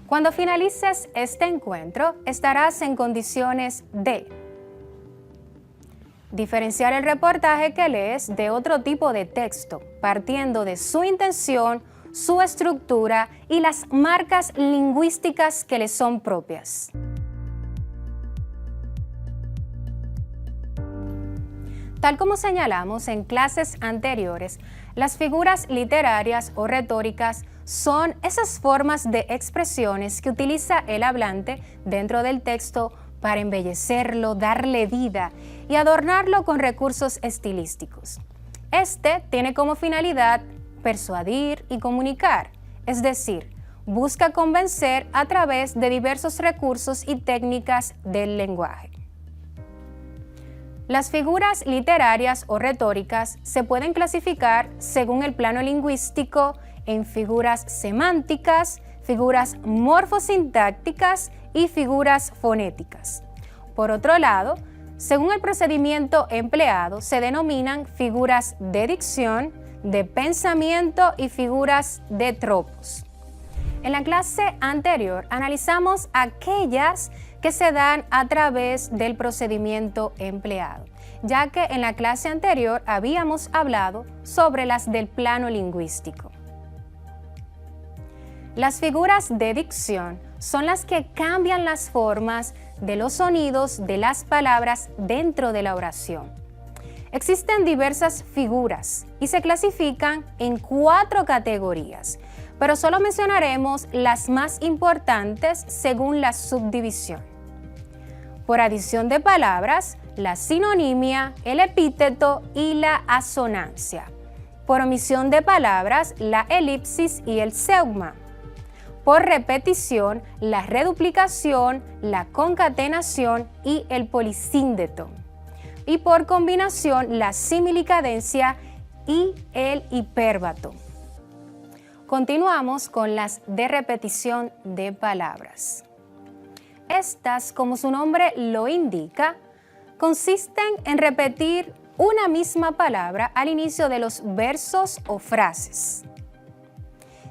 Cuando finalices este encuentro, estarás en condiciones de diferenciar el reportaje que lees de otro tipo de texto, partiendo de su intención, su estructura y las marcas lingüísticas que le son propias. Tal como señalamos en clases anteriores, las figuras literarias o retóricas son esas formas de expresiones que utiliza el hablante dentro del texto para embellecerlo, darle vida y adornarlo con recursos estilísticos. Este tiene como finalidad persuadir y comunicar, es decir, busca convencer a través de diversos recursos y técnicas del lenguaje. Las figuras literarias o retóricas se pueden clasificar según el plano lingüístico en figuras semánticas, figuras morfosintácticas y figuras fonéticas. Por otro lado, según el procedimiento empleado, se denominan figuras de dicción, de pensamiento y figuras de tropos. En la clase anterior analizamos aquellas que se dan a través del procedimiento empleado, ya que en la clase anterior habíamos hablado sobre las del plano lingüístico. Las figuras de dicción son las que cambian las formas de los sonidos de las palabras dentro de la oración. Existen diversas figuras y se clasifican en 4 categorías, pero solo mencionaremos las más importantes según la subdivisión. Por adición de palabras, la sinonimia, el epíteto y la asonancia. Por omisión de palabras, la elipsis y el zeugma. Por repetición, la reduplicación, la concatenación y el polisíndeto. Y por combinación, la similicadencia y el hipérbato. Continuamos con las de repetición de palabras. Estas, como su nombre lo indica, consisten en repetir una misma palabra al inicio de los versos o frases.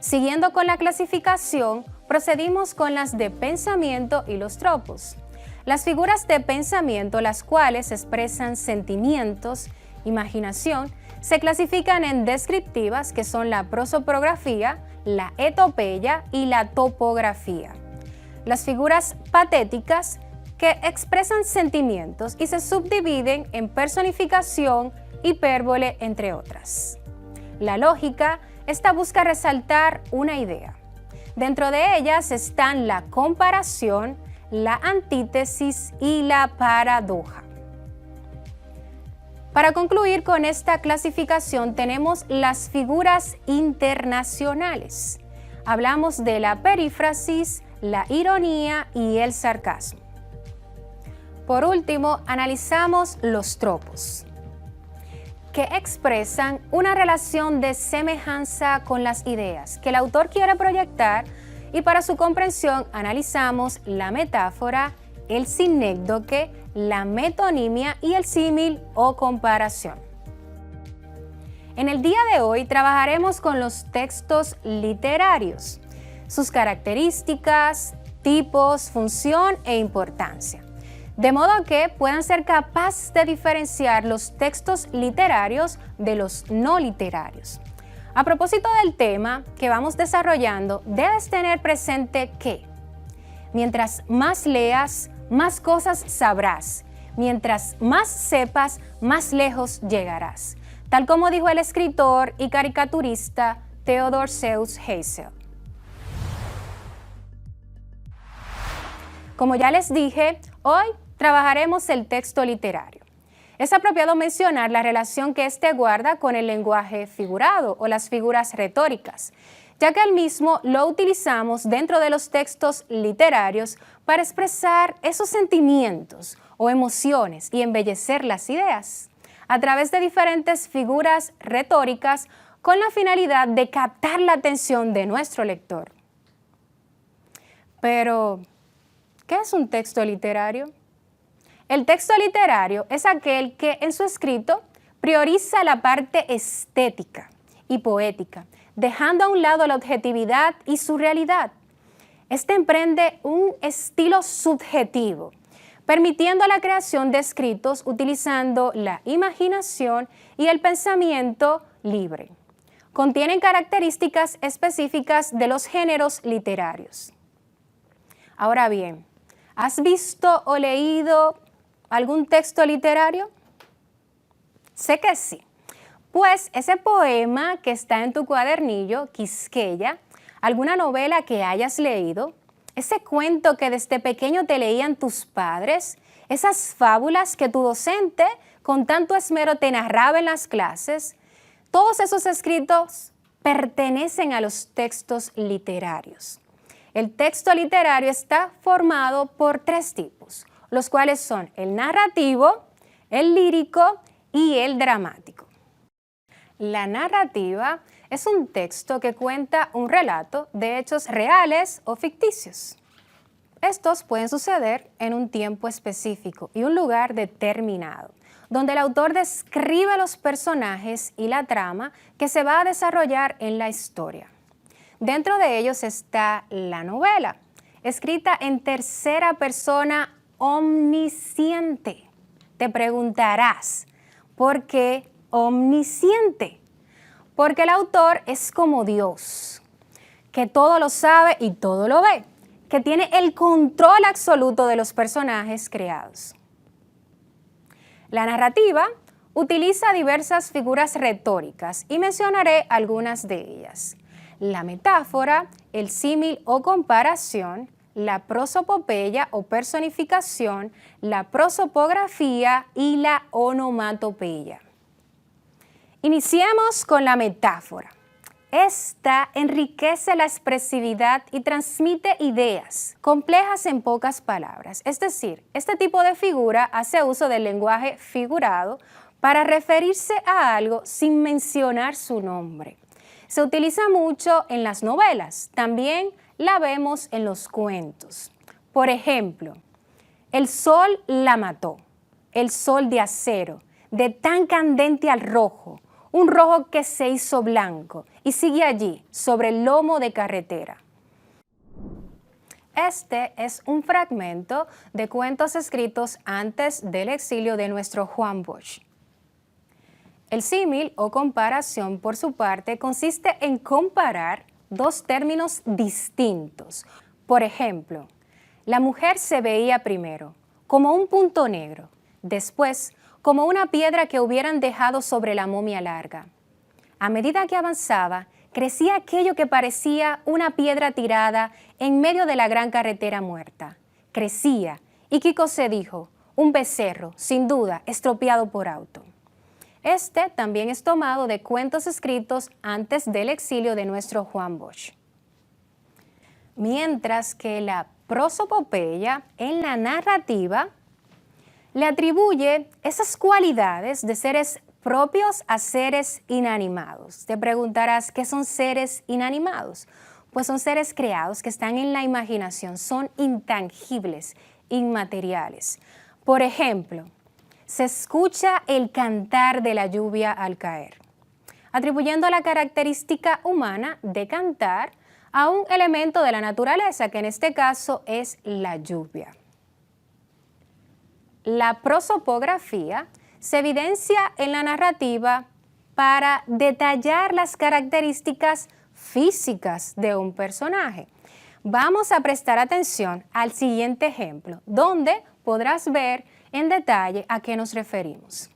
Siguiendo con la clasificación, procedimos con las de pensamiento y los tropos. Las figuras de pensamiento, las cuales expresan sentimientos, imaginación, se clasifican en descriptivas, que son la prosopografía, la etopeya y la topografía. Las figuras patéticas, que expresan sentimientos y se subdividen en personificación, hipérbole, entre otras. La lógica, esta busca resaltar una idea. Dentro de ellas están la comparación, la antítesis y la paradoja. Para concluir con esta clasificación tenemos las figuras internacionales. Hablamos de la perífrasis, la ironía y el sarcasmo. Por último, analizamos los tropos, que expresan una relación de semejanza con las ideas que el autor quiere proyectar, y para su comprensión analizamos la metáfora, el sinécdoque, la metonimia y el símil o comparación. En el día de hoy trabajaremos con los textos literarios, sus características, tipos, función e importancia, de modo que puedan ser capaces de diferenciar los textos literarios de los no literarios. A propósito del tema que vamos desarrollando, debes tener presente que mientras más leas, más cosas sabrás. Mientras más sepas, más lejos llegarás. Tal como dijo el escritor y caricaturista Theodor Seuss Geisel. Como ya les dije, hoy trabajaremos el texto literario. Es apropiado mencionar la relación que éste guarda con el lenguaje figurado o las figuras retóricas, ya que el mismo lo utilizamos dentro de los textos literarios para expresar esos sentimientos o emociones y embellecer las ideas a través de diferentes figuras retóricas con la finalidad de captar la atención de nuestro lector. Pero, ¿qué es un texto literario? El texto literario es aquel que en su escrito prioriza la parte estética y poética, dejando a un lado la objetividad y su realidad. Este emprende un estilo subjetivo, permitiendo la creación de escritos utilizando la imaginación y el pensamiento libre. Contienen características específicas de los géneros literarios. Ahora bien, ¿has visto o leído algún texto literario? Sé que sí. Pues ese poema que está en tu cuadernillo, Quisqueya, alguna novela que hayas leído, ese cuento que desde pequeño te leían tus padres, esas fábulas que tu docente con tanto esmero te narraba en las clases, todos esos escritos pertenecen a los textos literarios. El texto literario está formado por 3 tipos, los cuales son el narrativo, el lírico y el dramático. La narrativa es un texto que cuenta un relato de hechos reales o ficticios. Estos pueden suceder en un tiempo específico y un lugar determinado, donde el autor describe los personajes y la trama que se va a desarrollar en la historia. Dentro de ellos está la novela, escrita en tercera persona omnisciente. Te preguntarás, ¿por qué omnisciente? Porque el autor es como Dios, que todo lo sabe y todo lo ve, que tiene el control absoluto de los personajes creados. La narrativa utiliza diversas figuras retóricas y mencionaré algunas de ellas. La metáfora, el símil o comparación, la prosopopeya o personificación, la prosopografía y la onomatopeya. Iniciemos con la metáfora. Esta enriquece la expresividad y transmite ideas complejas en pocas palabras. Es decir, este tipo de figura hace uso del lenguaje figurado para referirse a algo sin mencionar su nombre. Se utiliza mucho en las novelas, también la vemos en los cuentos. Por ejemplo, el sol la mató, el sol de acero, de tan candente al rojo, un rojo que se hizo blanco y sigue allí, sobre el lomo de carretera. Este es un fragmento de cuentos escritos antes del exilio de nuestro Juan Bosch. El símil o comparación, por su parte, consiste en comparar 2 términos distintos. Por ejemplo, la mujer se veía primero como un punto negro, después como una piedra que hubieran dejado sobre la momia larga. A medida que avanzaba, crecía aquello que parecía una piedra tirada en medio de la gran carretera muerta. Crecía, y Kiko se dijo, un becerro, sin duda, estropeado por auto. Este también es tomado de cuentos escritos antes del exilio de nuestro Juan Bosch. Mientras que la prosopopeya, en la narrativa, le atribuye esas cualidades de seres propios a seres inanimados. Te preguntarás, ¿qué son seres inanimados? Pues son seres creados que están en la imaginación, son intangibles, inmateriales. Por ejemplo, se escucha el cantar de la lluvia al caer, atribuyendo la característica humana de cantar a un elemento de la naturaleza, que en este caso es la lluvia. La prosopografía se evidencia en la narrativa para detallar las características físicas de un personaje. Vamos a prestar atención al siguiente ejemplo, donde podrás ver en detalle a qué nos referimos.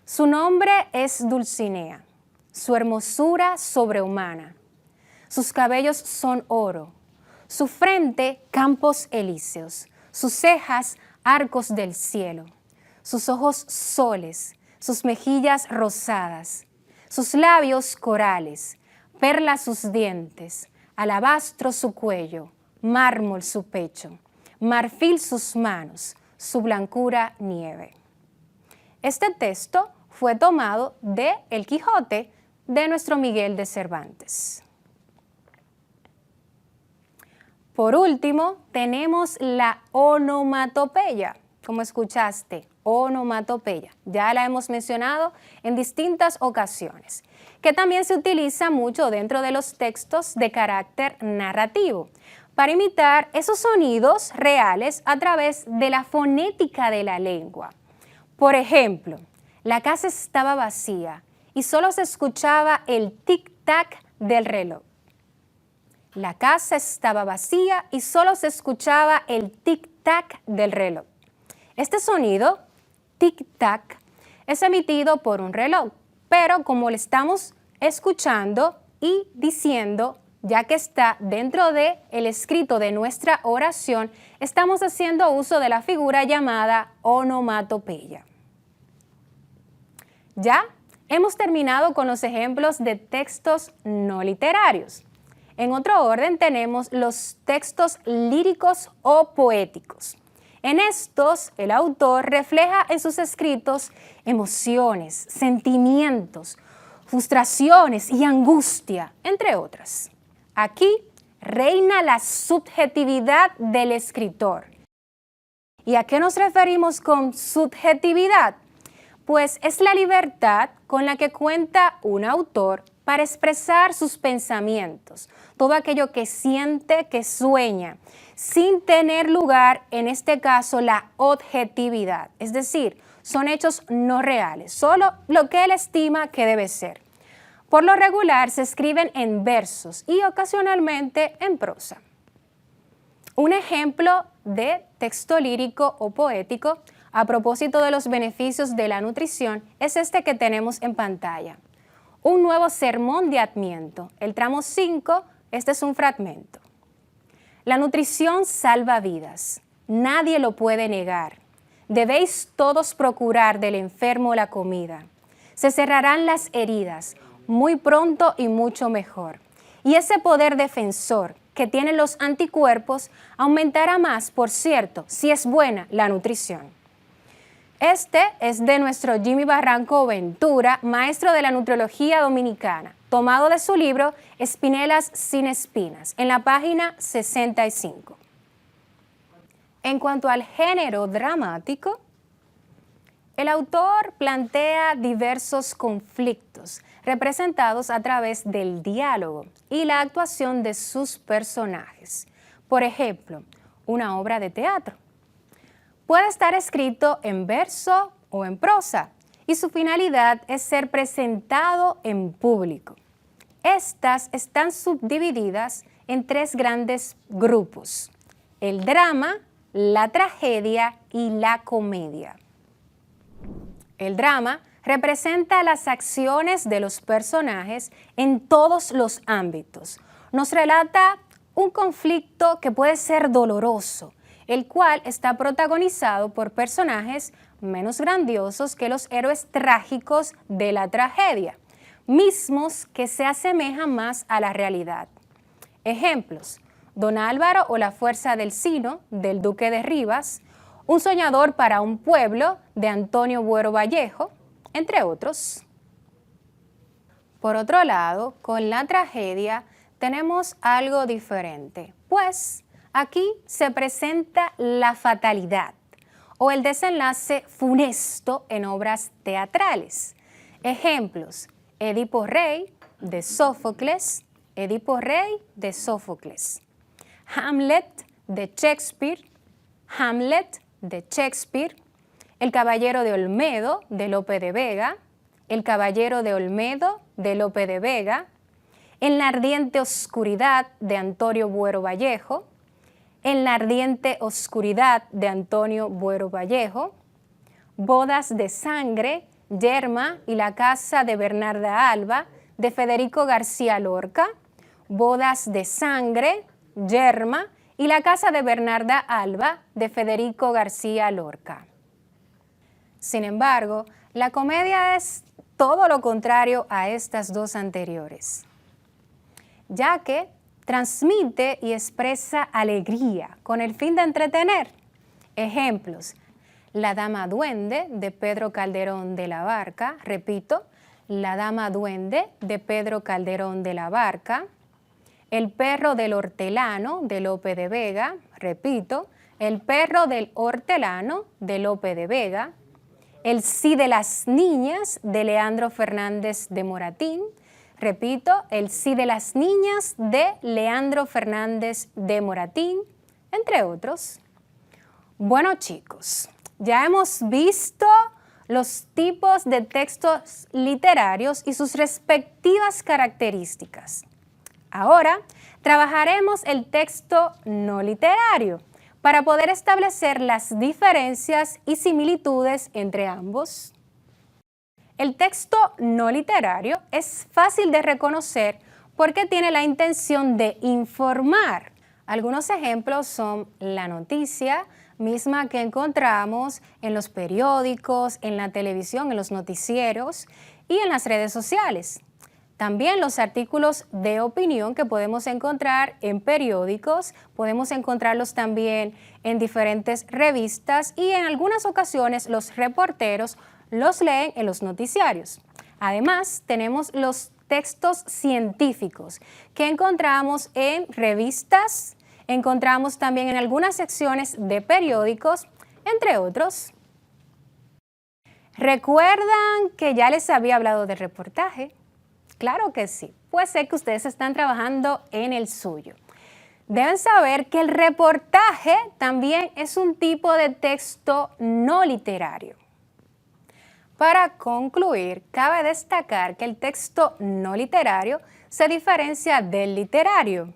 Su nombre es Dulcinea, su hermosura sobrehumana, sus cabellos son oro, su frente campos elíseos, sus cejas arcos del cielo, sus ojos soles, sus mejillas rosadas, sus labios corales, perlas sus dientes, alabastro su cuello, mármol su pecho, marfil sus manos, su blancura nieve. Este texto fue tomado de El Quijote de nuestro Miguel de Cervantes. Por último, tenemos la onomatopeya. Como escuchaste, onomatopeya, ya la hemos mencionado en distintas ocasiones, que también se utiliza mucho dentro de los textos de carácter narrativo, para imitar esos sonidos reales a través de la fonética de la lengua. Por ejemplo, la casa estaba vacía y solo se escuchaba el tic-tac del reloj. La casa estaba vacía y solo se escuchaba el tic-tac del reloj. Este sonido, tic-tac, es emitido por un reloj, pero como lo estamos escuchando y diciendo, ya que está dentro del escrito de nuestra oración, estamos haciendo uso de la figura llamada onomatopeya. Ya hemos terminado con los ejemplos de textos no literarios. En otro orden tenemos los textos líricos o poéticos. En estos, el autor refleja en sus escritos emociones, sentimientos, frustraciones y angustia, entre otras. Aquí reina la subjetividad del escritor. ¿Y a qué nos referimos con subjetividad? Pues es la libertad con la que cuenta un autor para expresar sus pensamientos, todo aquello que siente, que sueña, sin tener lugar, en este caso, la objetividad. Es decir, son hechos no reales, solo lo que él estima que debe ser. Por lo regular se escriben en versos y ocasionalmente en prosa. Un ejemplo de texto lírico o poético a propósito de los beneficios de la nutrición es este que tenemos en pantalla. Un nuevo sermón de Adviento. El tramo 5, este es un fragmento. La nutrición salva vidas. Nadie lo puede negar. Debéis todos procurar del enfermo la comida. Se cerrarán las heridas muy pronto y mucho mejor. Y ese poder defensor que tienen los anticuerpos aumentará más, por cierto, si es buena la nutrición. Este es de nuestro Jimmy Barranco Ventura, maestro de la nutriología dominicana, tomado de su libro Espinelas sin espinas, en la página 65. En cuanto al género dramático, el autor plantea diversos conflictos representados a través del diálogo y la actuación de sus personajes. Por ejemplo, una obra de teatro puede estar escrito en verso o en prosa y su finalidad es ser presentado en público. Estas están subdivididas en tres grandes grupos: el drama, la tragedia y la comedia. El drama representa las acciones de los personajes en todos los ámbitos. Nos relata un conflicto que puede ser doloroso, el cual está protagonizado por personajes menos grandiosos que los héroes trágicos de la tragedia, mismos que se asemejan más a la realidad. Ejemplos: Don Álvaro o la fuerza del Sino, del Duque de Rivas, Un soñador para un pueblo, de Antonio Buero Vallejo, entre otros. Por otro lado, con la tragedia tenemos algo diferente, pues aquí se presenta la fatalidad o el desenlace funesto en obras teatrales. Ejemplos: Edipo Rey, de Sófocles, Edipo Rey, de Sófocles. Hamlet, de Shakespeare, Hamlet, de Shakespeare. El Caballero de Olmedo, de Lope de Vega, El Caballero de Olmedo, de Lope de Vega. En la ardiente oscuridad, de Antonio Buero Vallejo. En la ardiente oscuridad, de Antonio Buero Vallejo. Bodas de sangre, Yerma y la casa de Bernarda Alba, de Federico García Lorca. Bodas de sangre, Yerma y la casa de Bernarda Alba, de Federico García Lorca. Sin embargo, la comedia es todo lo contrario a estas dos anteriores, ya que transmite y expresa alegría con el fin de entretener. Ejemplos: La Dama Duende, de Pedro Calderón de la Barca. Repito, La Dama Duende, de Pedro Calderón de la Barca. El perro del hortelano, de Lope de Vega. Repito, El perro del hortelano, de Lope de Vega. El Sí de las niñas, de Leandro Fernández de Moratín. Repito, El sí de las niñas de Leandro Fernández de Moratín, entre otros. Bueno, chicos, ya hemos visto los tipos de textos literarios y sus respectivas características. Ahora trabajaremos el texto no literario para poder establecer las diferencias y similitudes entre ambos. El texto no literario es fácil de reconocer porque tiene la intención de informar. Algunos ejemplos son la noticia, misma que encontramos en los periódicos, en la televisión, en los noticieros y en las redes sociales. También los artículos de opinión que podemos encontrar en periódicos, podemos encontrarlos también en diferentes revistas y en algunas ocasiones los reporteros los leen en los noticiarios. Además, tenemos los textos científicos que encontramos en revistas, encontramos también en algunas secciones de periódicos, entre otros. ¿Recuerdan que ya les había hablado de reportaje? Claro que sí, pues sé que ustedes están trabajando en el suyo. Deben saber que el reportaje también es un tipo de texto no literario. Para concluir, cabe destacar que el texto no literario se diferencia del literario,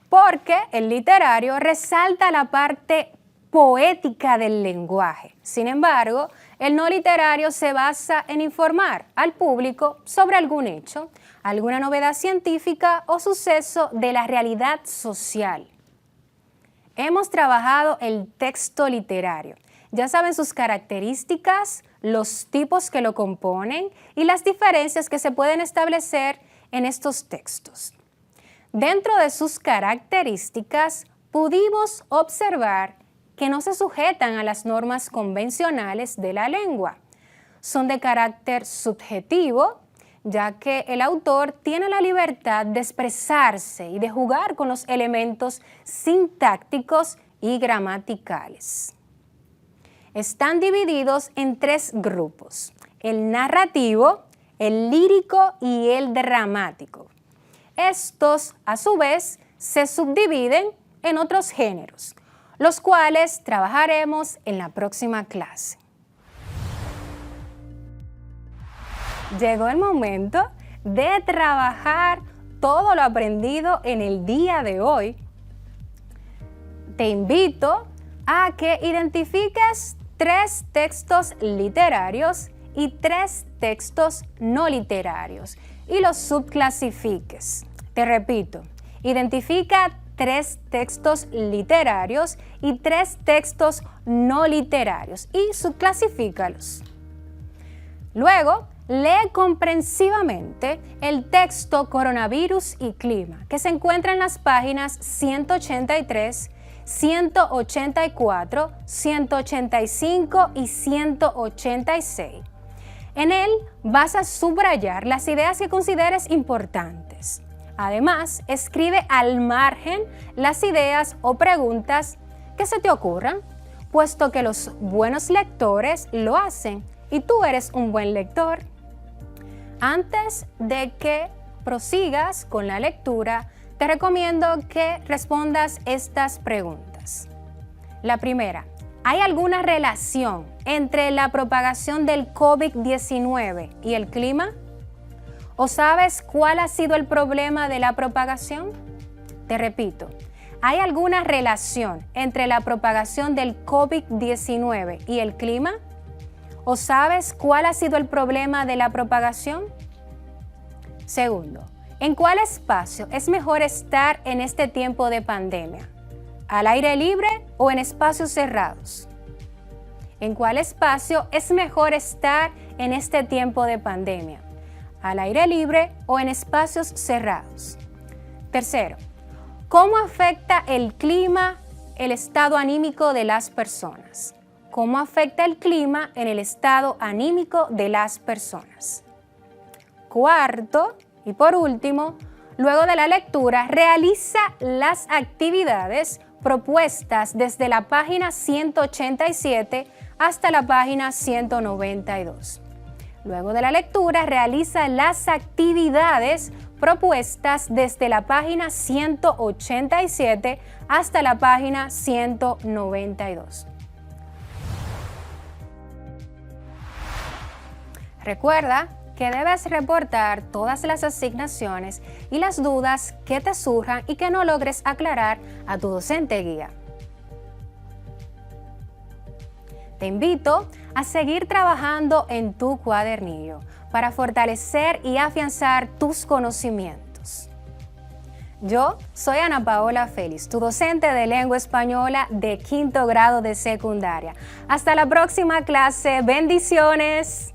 porque el literario resalta la parte poética del lenguaje. Sin embargo, el no literario se basa en informar al público sobre algún hecho, alguna novedad científica o suceso de la realidad social. Hemos trabajado el texto literario. Ya saben sus características, los tipos que lo componen y las diferencias que se pueden establecer en estos textos. Dentro de sus características, pudimos observar que no se sujetan a las normas convencionales de la lengua. Son de carácter subjetivo, ya que el autor tiene la libertad de expresarse y de jugar con los elementos sintácticos y gramaticales. Están divididos en 3 grupos: el narrativo, el lírico y el dramático. Estos, a su vez, se subdividen en otros géneros, los cuales trabajaremos en la próxima clase. Llegó el momento de trabajar todo lo aprendido en el día de hoy. Te invito a que identifiques 3 textos literarios y 3 textos no literarios y los subclasifiques. Te repito, identifica 3 textos literarios y 3 textos no literarios y subclasifícalos. Luego, lee comprensivamente el texto Coronavirus y Clima, que se encuentra en las páginas 183, 184, 185 y 186. En él vas a subrayar las ideas que consideres importantes. Además, escribe al margen las ideas o preguntas que se te ocurran, puesto que los buenos lectores lo hacen y tú eres un buen lector. Antes de que prosigas con la lectura, te recomiendo que respondas estas preguntas. La primera, ¿hay alguna relación entre la propagación del COVID-19 y el clima? ¿O sabes cuál ha sido el problema de la propagación? Te repito, ¿hay alguna relación entre la propagación del COVID-19 y el clima? ¿O sabes cuál ha sido el problema de la propagación? Segundo, ¿en cuál espacio es mejor estar en este tiempo de pandemia? ¿Al aire libre o en espacios cerrados? ¿En cuál espacio es mejor estar en este tiempo de pandemia? ¿Al aire libre o en espacios cerrados? Tercero, ¿cómo afecta el clima el estado anímico de las personas? ¿Cómo afecta el clima en el estado anímico de las personas? Cuarto, y por último, luego de la lectura, realiza las actividades propuestas desde la página 187 hasta la página 192. Luego de la lectura, realiza las actividades propuestas desde la página 187 hasta la página 192. Recuerda que debes reportar todas las asignaciones y las dudas que te surjan y que no logres aclarar a tu docente guía. Te invito a seguir trabajando en tu cuadernillo para fortalecer y afianzar tus conocimientos. Yo soy Ana Paola Félix, tu docente de lengua española de 5º grado de secundaria. Hasta la próxima clase. Bendiciones.